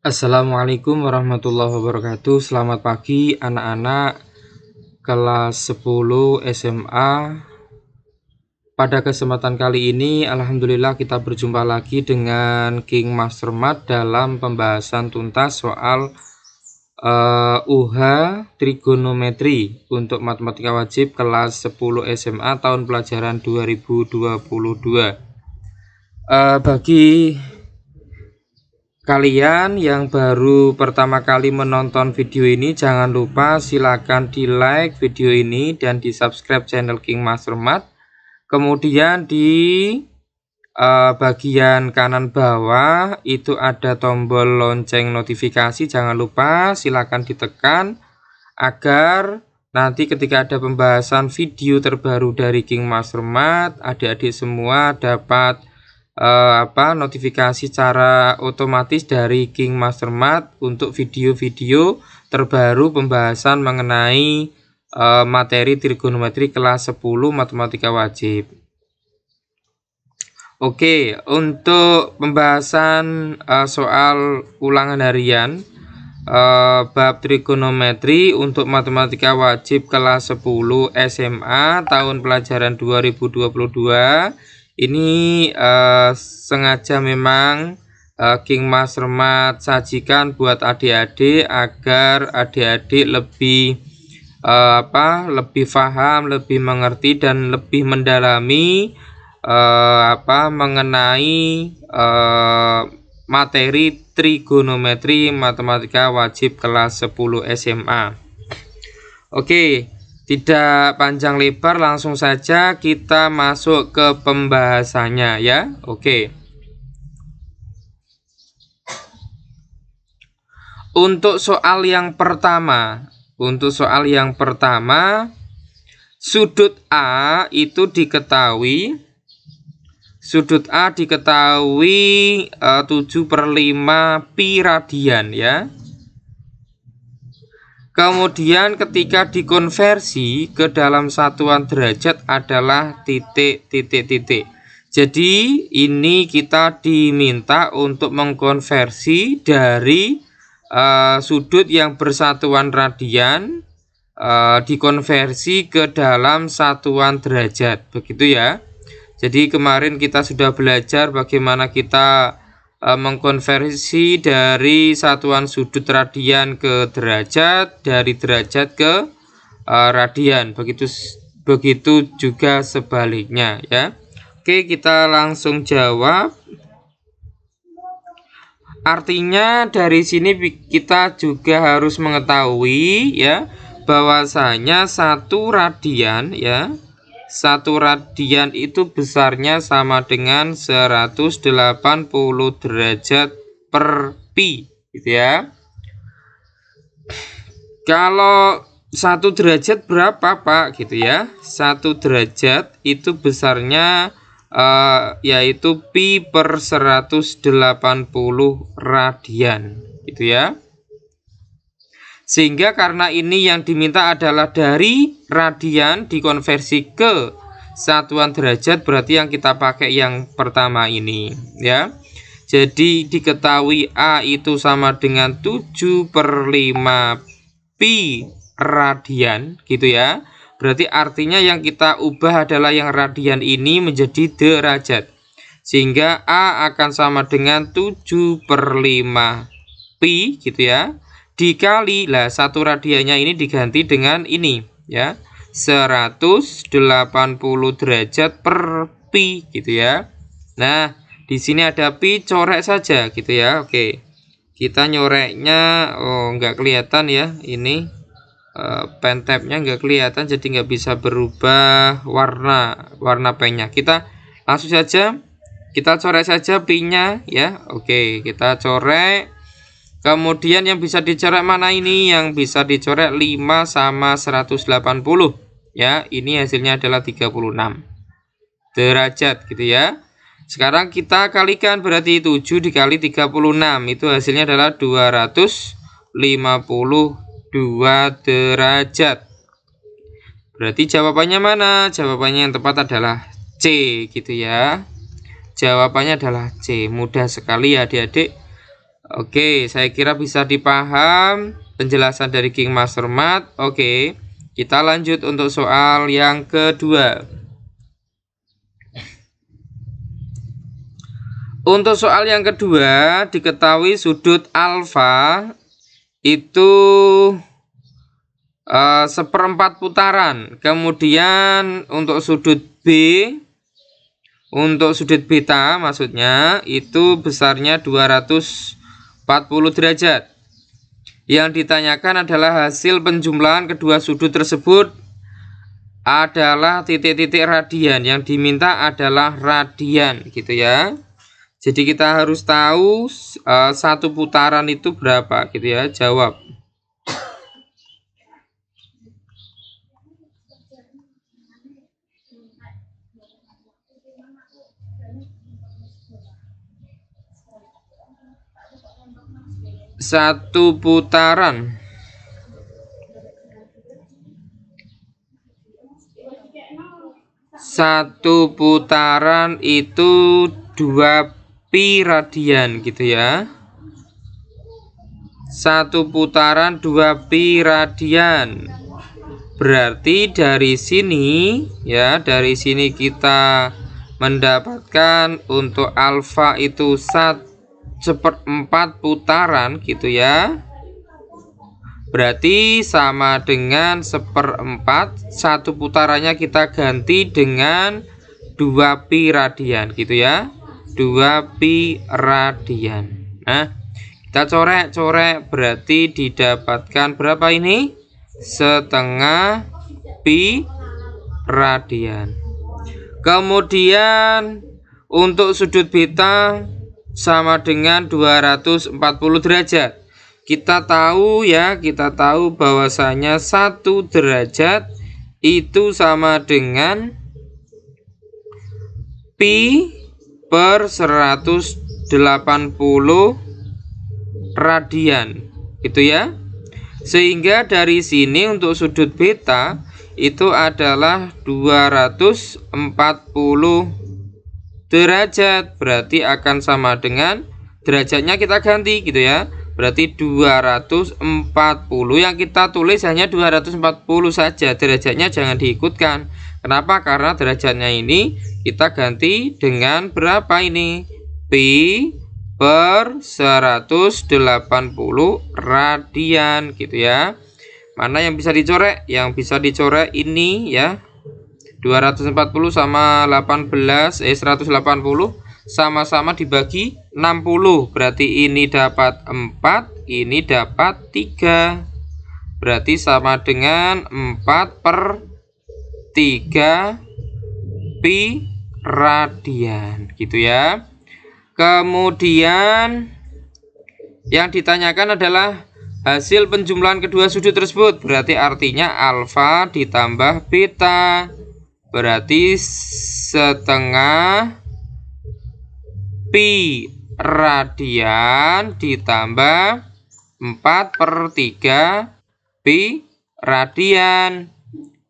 Assalamualaikum warahmatullahi wabarakatuh. Selamat pagi anak-anak kelas 10 SMA. Pada kesempatan kali ini alhamdulillah kita berjumpa lagi dengan King Master Math dalam pembahasan tuntas soal UH trigonometri untuk matematika wajib kelas 10 SMA tahun pelajaran 2022. Bagi kalian yang baru pertama kali menonton video ini, jangan lupa silakan di like video ini dan di subscribe channel King Master Math. Kemudian di bagian kanan bawah itu ada tombol lonceng notifikasi, jangan lupa silakan ditekan agar nanti ketika ada pembahasan video terbaru dari King Master Math, adik-adik semua dapat notifikasi secara otomatis dari King Master Math untuk video-video terbaru pembahasan mengenai materi trigonometri kelas 10 matematika wajib. Oke, untuk pembahasan soal ulangan harian bab trigonometri untuk matematika wajib kelas 10 SMA tahun pelajaran 2022 ini sengaja memang King Master Math sajikan buat adik-adik agar adik-adik lebih lebih paham, lebih mengerti dan lebih mendalami mengenai materi trigonometri matematika wajib kelas 10 SMA. Oke. Tidak panjang lebar, langsung saja kita masuk ke pembahasannya ya. Oke. Untuk soal yang pertama, sudut A itu diketahui 7/5 pi radian ya. Kemudian ketika dikonversi ke dalam satuan derajat adalah titik. Jadi ini kita diminta untuk mengkonversi dari sudut yang bersatuan radian dikonversi ke dalam satuan derajat, begitu ya. Jadi kemarin kita sudah belajar bagaimana kita mengkonversi dari satuan sudut radian ke derajat, dari derajat ke radian, begitu juga sebaliknya ya. Oke, kita langsung jawab. Artinya dari sini kita juga harus mengetahui ya bahwasanya 1 radian ya, 1 radian itu besarnya sama dengan 180 derajat per pi gitu ya. Kalau 1 derajat berapa Pak gitu ya? 1 derajat itu besarnya yaitu pi per 180 radian gitu ya. Sehingga karena ini yang diminta adalah dari radian dikonversi ke satuan derajat, berarti yang kita pakai yang pertama ini ya. Jadi diketahui A itu sama dengan 7/5 pi radian gitu ya. Berarti artinya yang kita ubah adalah yang radian ini menjadi derajat. Sehingga A akan sama dengan 7/5 pi gitu ya. Dikali lah 1 radiannya ini diganti dengan ini ya, 180 derajat per pi gitu ya. Nah di sini ada pi, corek saja gitu ya. Oke, kita nyoreknya nggak kelihatan ya, ini pen tab-nya nggak kelihatan, jadi nggak bisa berubah warna pennya. Kita langsung saja kita coret saja pi-nya ya. Oke, kita corek. Kemudian yang bisa dicoret mana ini? Yang bisa dicoret 5 sama 180 ya. Ini hasilnya adalah 36 derajat gitu ya. Sekarang kita kalikan, berarti 7 dikali 36 itu hasilnya adalah 252 derajat. Berarti jawabannya mana? Jawabannya yang tepat adalah C gitu ya. Jawabannya adalah C. Mudah sekali ya adik-adik. Oke, saya kira bisa dipaham penjelasan dari King Master Mat. Oke, kita lanjut untuk soal yang kedua. Untuk soal yang kedua, diketahui sudut alfa itu 1/4 putaran. Kemudian untuk sudut B, untuk sudut beta maksudnya itu besarnya 240 derajat. Yang ditanyakan adalah hasil penjumlahan kedua sudut tersebut adalah titik-titik radian. Yang diminta adalah radian gitu ya. Jadi kita harus tahu satu putaran itu berapa gitu ya. Jawab. Satu putaran itu 2 pi radian gitu ya. Satu putaran 2 pi radian. Berarti dari sini ya, dari sini kita mendapatkan untuk alfa itu 1/4 putaran gitu ya. Berarti sama dengan 1/4. Satu putarannya kita ganti dengan 2 pi radian gitu ya. 2 pi radian. Nah, kita corek-corek berarti didapatkan berapa ini? 1/2 pi radian. Kemudian untuk sudut beta sama dengan 240 derajat. Kita tahu ya, kita tahu bahwasanya 1 derajat itu sama dengan pi per 180 radian gitu ya. Sehingga dari sini untuk sudut beta itu adalah 240 derajat. Berarti akan sama dengan derajatnya kita ganti gitu ya. Berarti 240, yang kita tulis hanya 240 saja, derajatnya jangan diikutkan. Kenapa? Karena derajatnya ini kita ganti dengan berapa ini? Pi per 180 radian gitu ya. Mana yang bisa dicorek? Yang bisa dicorek ini ya. 240 sama 180 sama-sama dibagi 60. Berarti ini dapat 4, ini dapat 3. Berarti sama dengan 4/3 pi radian gitu ya. Kemudian yang ditanyakan adalah hasil penjumlahan kedua sudut tersebut. Berarti artinya alfa ditambah beta. Berarti 1/2 pi radian ditambah 4/3 pi radian.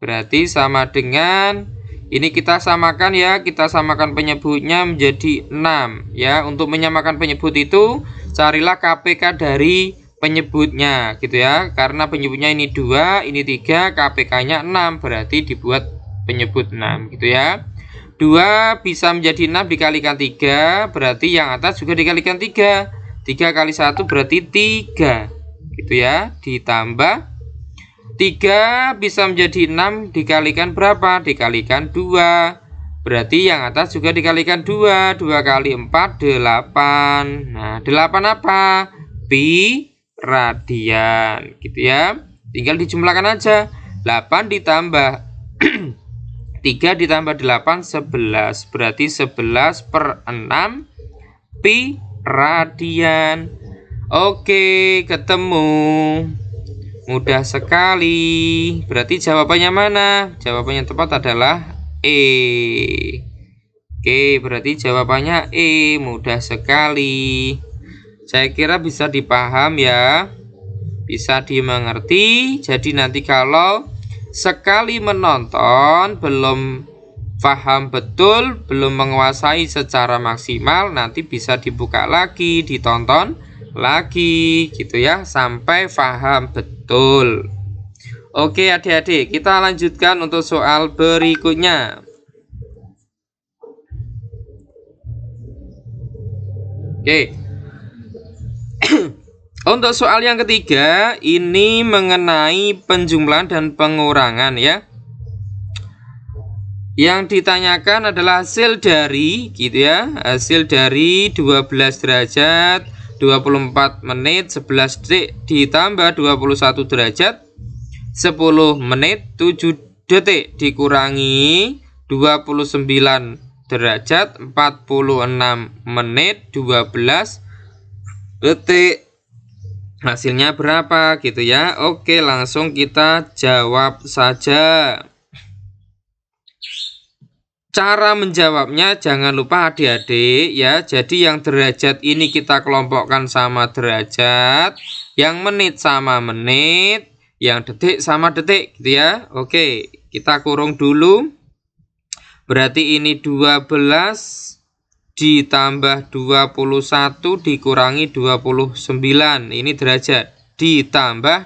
Berarti sama dengan, ini kita samakan ya, kita samakan penyebutnya menjadi 6 ya. Untuk menyamakan penyebut itu carilah KPK dari penyebutnya gitu ya. Karena penyebutnya ini 2, ini 3, KPK-nya 6, berarti dibuat penyebut 6 gitu ya. 2 bisa menjadi 6 dikalikan 3, berarti yang atas juga dikalikan 3. 3 kali 1 berarti 3 gitu ya. Ditambah 3 bisa menjadi 6 dikalikan berapa? Dikalikan 2. Berarti yang atas juga dikalikan 2. 2 kali 4 8. Nah, 8 apa? Pi radian gitu ya. Tinggal dijumlahkan aja. 8 ditambah 3 ditambah 8 11. Berarti 11/6 pi radian. Oke, ketemu. Mudah sekali. Berarti jawabannya mana? Jawabannya tepat adalah E. Oke, berarti jawabannya E. Mudah sekali. Saya kira bisa dipaham ya. Bisa dimengerti. Jadi nanti kalau sekali menonton belum paham betul, belum menguasai secara maksimal, nanti bisa dibuka lagi, ditonton lagi gitu ya, sampai paham betul. Oke adik-adik, kita lanjutkan untuk soal berikutnya. Oke. Untuk soal yang ketiga, ini mengenai penjumlahan dan pengurangan ya. Yang ditanyakan adalah hasil dari gitu ya, hasil dari 12 derajat 24 menit 11 detik ditambah 21 derajat 10 menit 7 detik dikurangi 29 derajat 46 menit 12 detik. Hasilnya berapa gitu ya. Oke, langsung kita jawab saja. Cara menjawabnya jangan lupa adik-adik ya. Jadi yang derajat ini kita kelompokkan sama derajat, yang menit sama menit, yang detik sama detik gitu ya. Oke, kita kurung dulu. Berarti ini 12 ditambah 21 dikurangi 29. Ini derajat. Ditambah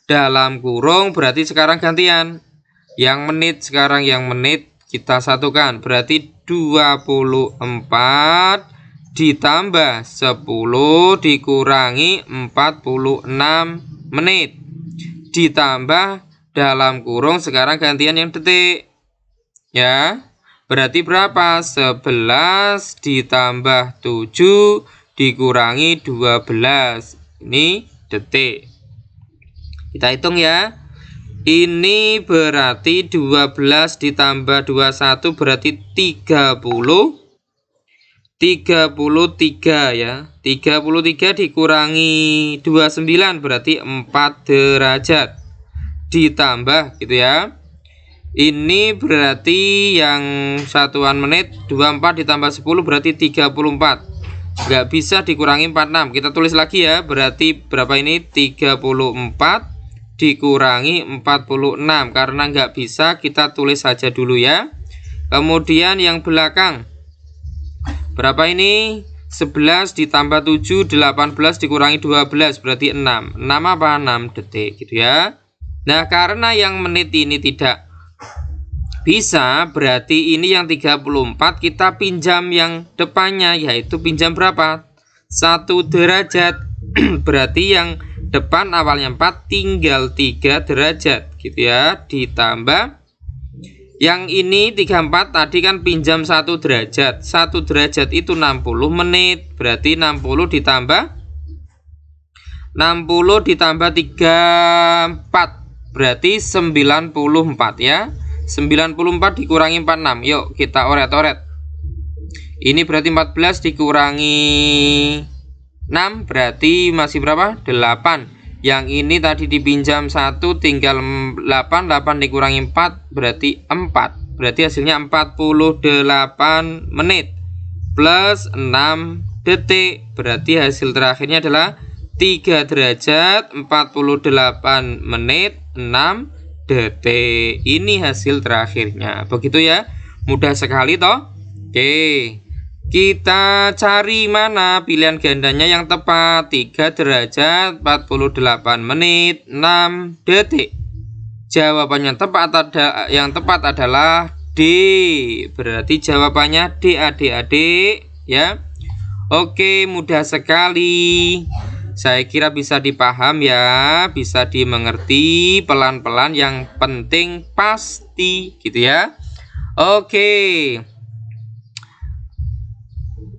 dalam kurung, berarti sekarang gantian. Yang menit sekarang yang menit kita satukan, berarti 24 ditambah 10 dikurangi 46 menit ditambah dalam kurung sekarang gantian yang detik ya. Berarti berapa? 11 ditambah 7 dikurangi 12. Ini detik. Kita hitung ya. Ini berarti 12 ditambah 21 berarti 30. 33 ya. 33 dikurangi 29 berarti 4 derajat. Ditambah gitu ya. Ini berarti yang satuan menit 24 ditambah 10 berarti 34. Nggak bisa dikurangi 46. Kita tulis lagi ya. Berarti berapa ini? 34 dikurangi 46, karena nggak bisa kita tulis saja dulu ya. Kemudian yang belakang berapa ini? 11 ditambah 7 18 dikurangi 12 berarti 6. 6 apa? 6 detik gitu ya. Nah, karena yang menit ini tidak bisa, berarti ini yang 34 kita pinjam yang depannya, yaitu pinjam berapa? 1 derajat. Berarti yang depan awalnya 4 tinggal 3 derajat gitu ya. Ditambah yang ini 34 tadi kan pinjam 1 derajat. 1 derajat itu 60 menit. Berarti 60 ditambah 34 berarti 94 ya. 94 dikurangi 46. Yuk kita oret-oret. Ini berarti 14 dikurangi 6 berarti masih berapa? 8. Yang ini tadi dipinjam 1 tinggal 8. 8 dikurangi 4 berarti 4. Berarti hasilnya 48 menit plus 6 detik. Berarti hasil terakhirnya adalah 3 derajat 48 menit 6 detik. Ini hasil terakhirnya. Begitu ya. Mudah sekali toh. Oke. Kita cari mana pilihan gandanya yang tepat. 3 derajat 48 menit 6 detik. Jawabannya yang tepat adalah D. Berarti jawabannya D adik-adik ya. Oke, mudah sekali. Saya kira bisa dipaham ya, bisa dimengerti pelan-pelan, yang penting pasti gitu ya. Oke.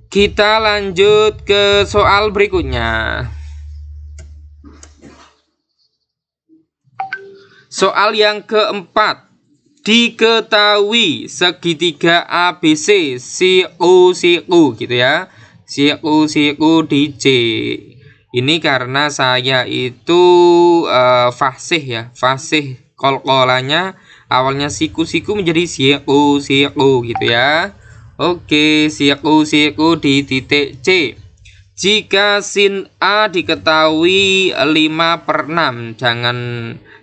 Kita lanjut ke soal berikutnya. Soal yang keempat. Diketahui segitiga ABC COCO gitu ya. COCO di C. Ini karena saya itu fasih ya. Fasih kol-kolannya awalnya siku-siku menjadi COCO gitu ya. Oke, siku di titik C. Jika sin A diketahui 5/6.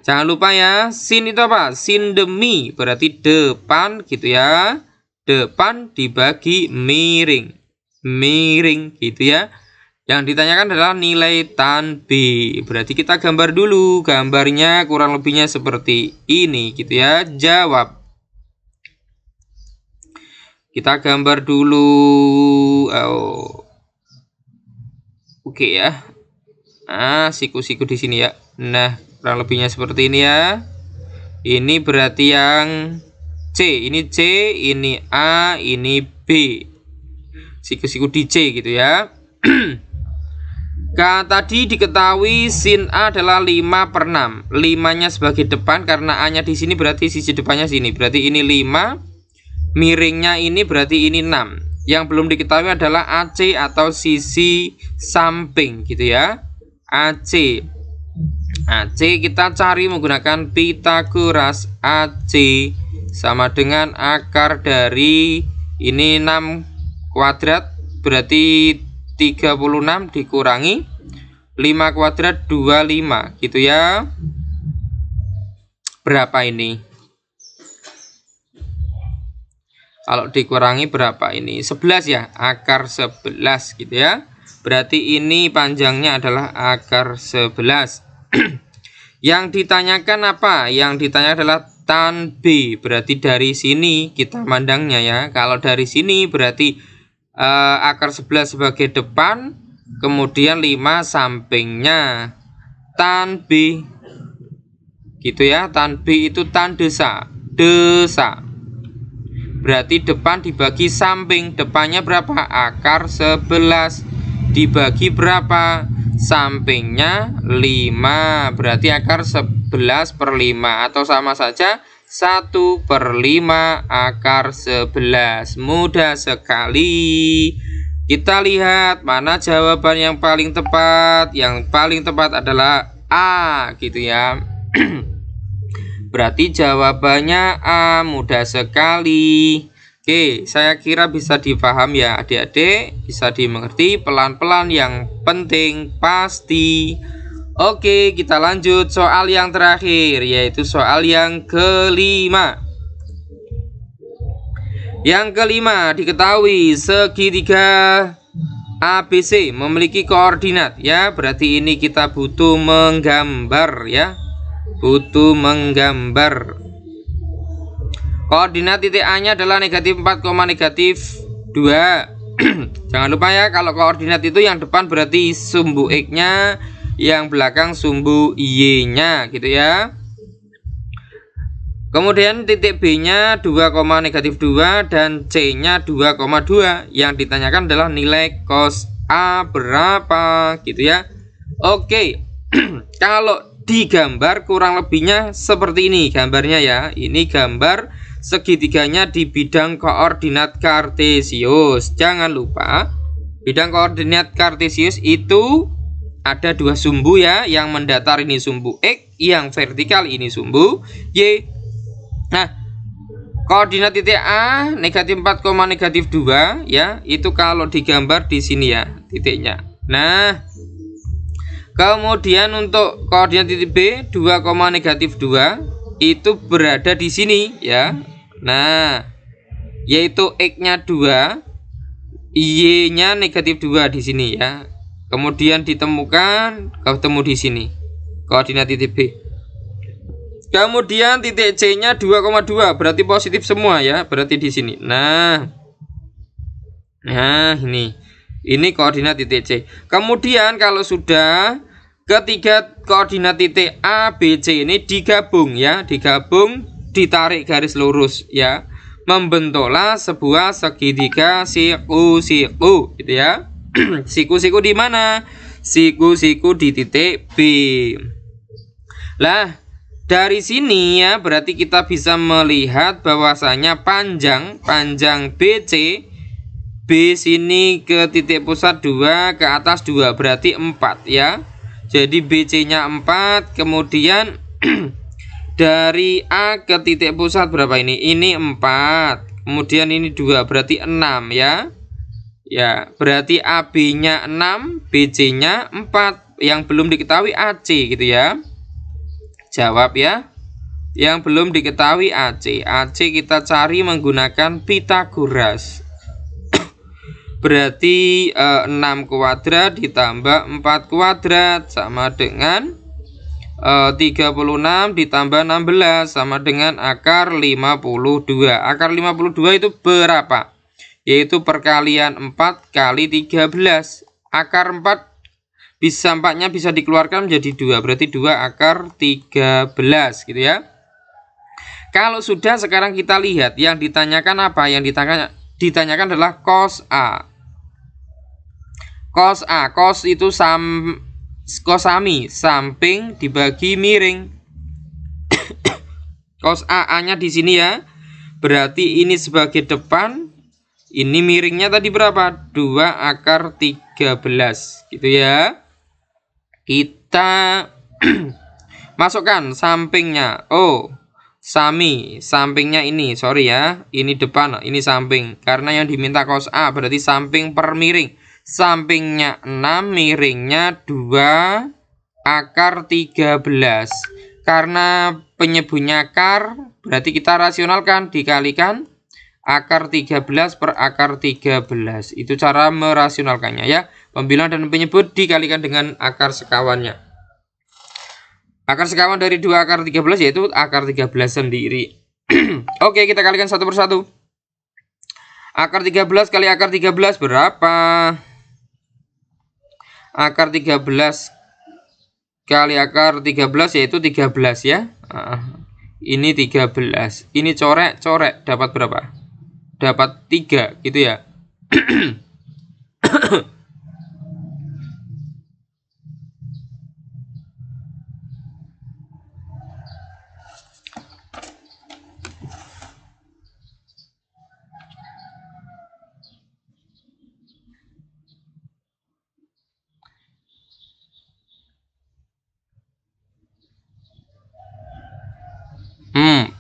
Jangan lupa ya, sin itu apa? Sin demi, berarti depan gitu ya. Depan dibagi miring. Miring gitu ya. Yang ditanyakan adalah nilai tan B. Berarti kita gambar dulu. Gambarnya kurang lebihnya seperti ini gitu ya. Jawab. Kita gambar dulu. Oke ya. Siku-siku di sini ya. Nah, kurang lebihnya seperti ini ya. Ini berarti yang C, ini C, ini A, ini B. Siku-siku di C gitu ya. Tadi diketahui sin A adalah 5/6. 5-nya sebagai depan karena A-nya di sini berarti sisi depannya sini. Berarti ini 5. Miringnya ini berarti ini 6. Yang belum diketahui adalah AC atau sisi samping gitu ya. AC. AC kita cari menggunakan Pythagoras. AC sama dengan akar dari ini 6 kuadrat berarti 36 dikurangi 5 kuadrat 25 gitu ya. Berapa ini? Kalau dikurangi berapa ini? 11 ya, akar 11 gitu ya. Berarti ini panjangnya adalah akar 11. Yang ditanyakan apa? Yang ditanya adalah tan B. Berarti dari sini kita mandangnya ya. Kalau dari sini berarti akar 11 sebagai depan, kemudian 5 sampingnya. Tan B gitu ya. Tan B itu tan desa. Berarti depan dibagi samping. Depannya berapa? Akar 11 dibagi berapa? Sampingnya 5. Berarti akar 11/5 atau sama saja 1/5 akar 11. Mudah sekali. Kita lihat mana jawaban yang paling tepat. Yang paling tepat adalah A gitu ya. Berarti jawabannya A. Mudah sekali. Oke, saya kira bisa dipaham ya adik-adik. Bisa dimengerti pelan-pelan, yang penting pasti. Oke, kita lanjut soal yang terakhir, yaitu soal yang kelima. Yang kelima, diketahui segitiga ABC memiliki koordinat ya. Berarti ini kita butuh menggambar ya. Butuh menggambar. Koordinat titik A-nya adalah -4, -2. Jangan lupa ya, kalau koordinat itu yang depan berarti sumbu X-nya, yang belakang sumbu Y-nya gitu ya. Kemudian titik B-nya 2,-2 dan C-nya 2,2. Yang ditanyakan adalah nilai cos A berapa gitu ya. Oke. Kalau digambar kurang lebihnya seperti ini gambarnya ya. Ini gambar segitiganya di bidang koordinat kartesius. Jangan lupa bidang koordinat kartesius itu ada 2 sumbu ya. Yang mendatar ini sumbu X, yang vertikal ini sumbu Y. Nah, koordinat titik A -4, -2 ya. Itu kalau digambar di sini ya titiknya. Nah, kemudian untuk koordinat titik B 2,-2 itu berada di sini ya. Nah, yaitu X-nya 2, Y-nya -2 di sini ya. Kemudian ketemu di sini koordinat titik B. Kemudian titik C-nya 2,2 berarti positif semua ya, berarti di sini. Nah, ini koordinat titik C. Kemudian kalau sudah ketiga koordinat titik A, B, C ini digabung ya, ditarik garis lurus ya, membentuklah sebuah segitiga siku-siku gitu ya. Siku-siku di mana? Siku-siku di titik B. Lah, dari sini ya berarti kita bisa melihat bahwasanya panjang BC, B sini ke titik pusat 2, ke atas 2 berarti 4 ya. Jadi BC-nya 4, kemudian dari A ke titik pusat berapa ini? Ini 4. Kemudian ini 2 berarti 6 ya. Ya, berarti AB-nya 6, BC-nya 4. Yang belum diketahui AC gitu ya. Jawab ya. Yang belum diketahui AC. AC kita cari menggunakan Pythagoras. Berarti 6 kuadrat ditambah 4 kuadrat sama dengan 36 ditambah 16 sama dengan akar 52. Akar 52 itu berapa? Yaitu perkalian 4 kali 13. Akar 4 4-nya bisa dikeluarkan menjadi 2. Berarti 2 akar 13 gitu ya. Kalau sudah, sekarang kita lihat yang ditanyakan apa? Yang ditanyakan adalah cos A. Cos A, cos itu kosami, samping dibagi miring. Cos A-nya di sini ya. Berarti ini sebagai depan, ini miringnya tadi berapa? 2 akar 13 gitu ya. Kita masukkan sampingnya. Oh, sampingnya ini, sorry ya, ini depan, ini samping. Karena yang diminta cos A berarti samping per miring. Sampingnya 6, miringnya 2 akar 13. Karena penyebutnya akar, berarti kita rasionalkan, dikalikan akar 13 per akar 13. Itu cara merasionalkannya ya. Pembilang dan penyebut dikalikan dengan akar sekawannya. Akar sekawan dari 2 akar 13 yaitu akar 13 sendiri. Oke, kita kalikan satu persatu. Akar 13 kali akar 13 berapa? Akar 13 kali akar 13 yaitu 13 ya. Ini 13. Ini coret dapat berapa? Dapat 3 gitu ya.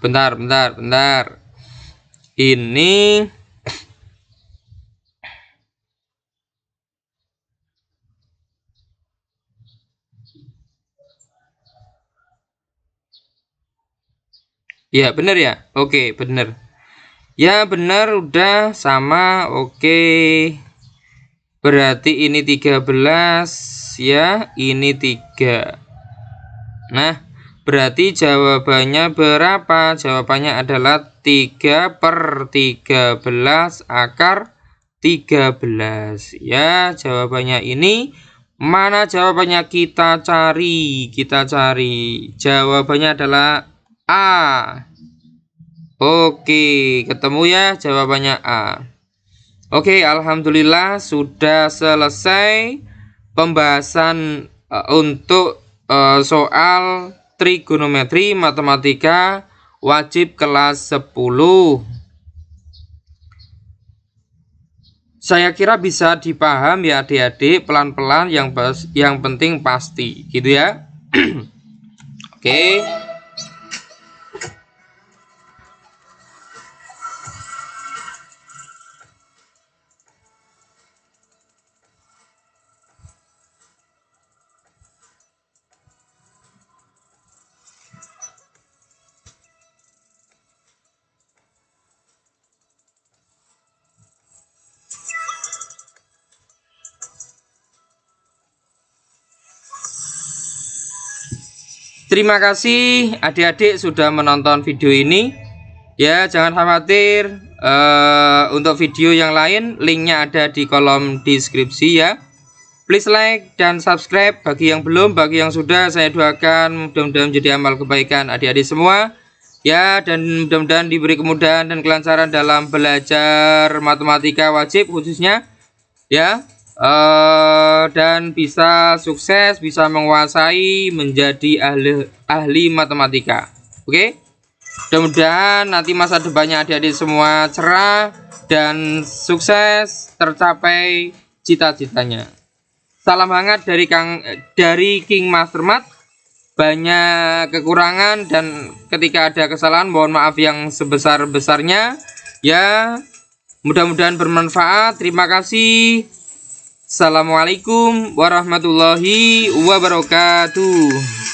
Bentar. Ini ya benar ya. Oke, benar. Ya benar, udah sama. Oke. Berarti ini 13 ya, ini 3. Nah, berarti jawabannya berapa? Jawabannya adalah 3 per 13 akar 13. Ya, jawabannya ini. Mana jawabannya? Kita cari. Jawabannya adalah A. Oke, ketemu ya jawabannya A. Oke, alhamdulillah sudah selesai pembahasan untuk soal trigonometri matematika wajib kelas 10. Saya kira bisa dipaham ya adik-adik, pelan-pelan, yang penting pasti gitu ya. Oke. Terima kasih adik-adik sudah menonton video ini. Ya, jangan khawatir, untuk video yang lain linknya ada di kolom deskripsi ya. Please like dan subscribe bagi yang belum, bagi yang sudah saya doakan mudah-mudahan menjadi amal kebaikan adik-adik semua ya, dan mudah-mudahan diberi kemudahan dan kelancaran dalam belajar matematika wajib khususnya ya. Dan bisa sukses, bisa menguasai, menjadi ahli matematika. Oke, mudah-mudahan nanti masa depannya adik-adik semua cerah dan sukses, tercapai cita-citanya. Salam hangat dari King Master Math. Banyak kekurangan dan ketika ada kesalahan mohon maaf yang sebesar-besarnya ya. Mudah-mudahan bermanfaat. Terima kasih. Assalamualaikum warahmatullahi wabarakatuh.